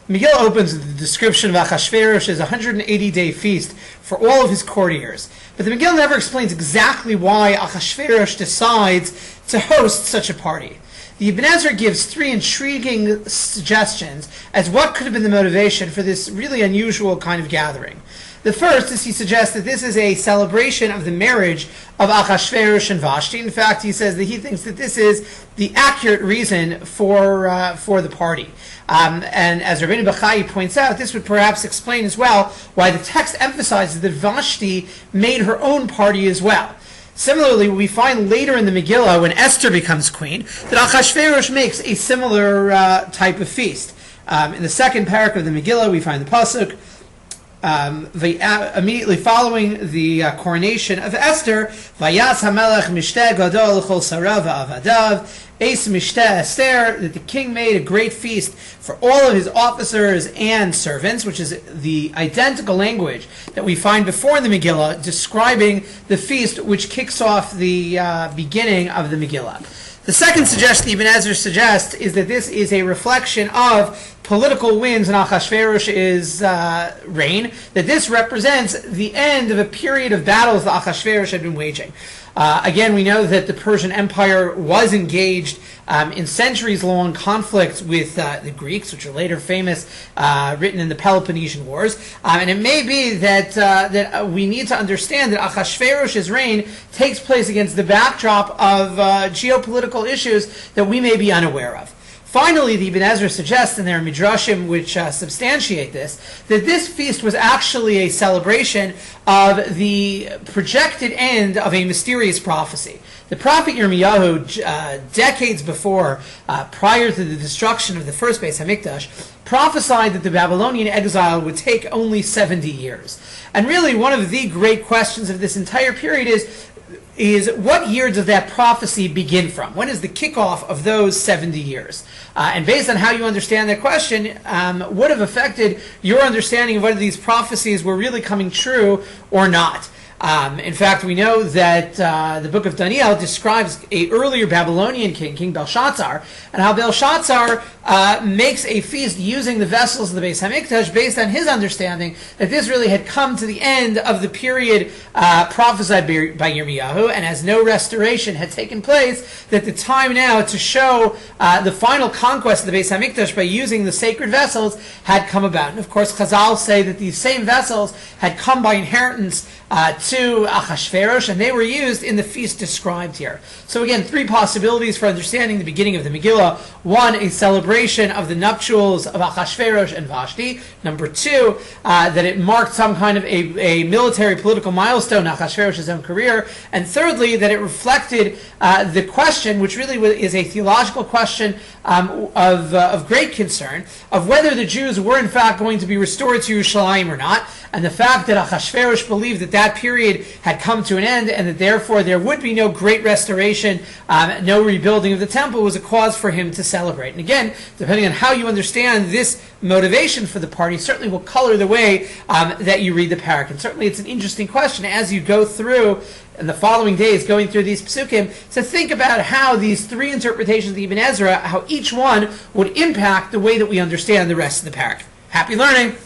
Megillah opens with the description of Achashverosh's 180-day feast for all of his courtiers. But the Megillah never explains exactly why Achashverosh decides to host such a party. The Ibn Ezra gives three intriguing suggestions as what could have been the motivation for this really unusual kind of gathering. The first is he suggests that this is a celebration of the marriage of Achashverosh and Vashti. In fact, he says that he thinks that this is the accurate reason for the party. And as Rabbeinu Bachai points out, this would perhaps explain as well why the text emphasizes that Vashti made her own party as well. Similarly, we find later in the Megillah, when Esther becomes queen, that Achashverosh makes a similar type of feast. In the second parak of the Megillah, we find the pasuk, immediately following the coronation of Esther, Vayas HaMelech Mishteh Gadol L'chol Sarav Avadav, Eis Mishteh Esther, that the king made a great feast for all of his officers and servants, which is the identical language that we find before in the Megillah, describing the feast which kicks off the beginning of the Megillah. The second suggestion Ibn Ezra suggests is that this is a reflection of political wins in Achashverosh's reign, that this represents the end of a period of battles that Achashverosh had been waging. Again, we know that the Persian Empire was engaged in centuries-long conflict with the Greeks, which are later famous, written in the Peloponnesian Wars. And it may be that we need to understand that Achashverosh's reign takes place against the backdrop of geopolitical issues that we may be unaware of. Finally, the Ibn Ezra suggests, and there are midrashim which substantiate this, that this feast was actually a celebration of the projected end of a mysterious prophecy. The prophet Yirmiyahu, decades before, prior to the destruction of the first Beis Hamikdash, prophesied that the Babylonian exile would take only 70 years. And really, one of the great questions of this entire period is what year does that prophecy begin from? When is the kickoff of those 70 years? And based on how you understand that question, would have affected your understanding of whether these prophecies were really coming true or not. In fact, we know that the book of Daniel describes an earlier Babylonian king, King Belshazzar, and how Belshazzar makes a feast using the vessels of the Beis Hamikdash based on his understanding that this really had come to the end of the period prophesied by Yirmiyahu, and as no restoration had taken place, that the time now to show the final conquest of the Beis Hamikdash by using the sacred vessels had come about. And of course, Chazal say that these same vessels had come by inheritance to Achashverosh, and they were used in the feast described here. So again, three possibilities for understanding the beginning of the Megillah. One, a celebration of the nuptials of Achashverosh and Vashti. Number two, that it marked some kind of a military political milestone in Achashverosh's own career. And thirdly, that it reflected the question, which really is a theological question of great concern, of whether the Jews were in fact going to be restored to Yerushalayim or not. And the fact that Achashverosh believed that period had come to an end, and that therefore there would be no great restoration, no rebuilding of the temple, was a cause for him to celebrate. And again, depending on how you understand this motivation for the party, certainly will color the way that you read the parak. And certainly it's an interesting question as you go through in the following days, going through these psukim, to think about how these three interpretations of Ibn Ezra, how each one would impact the way that we understand the rest of the parak. Happy learning!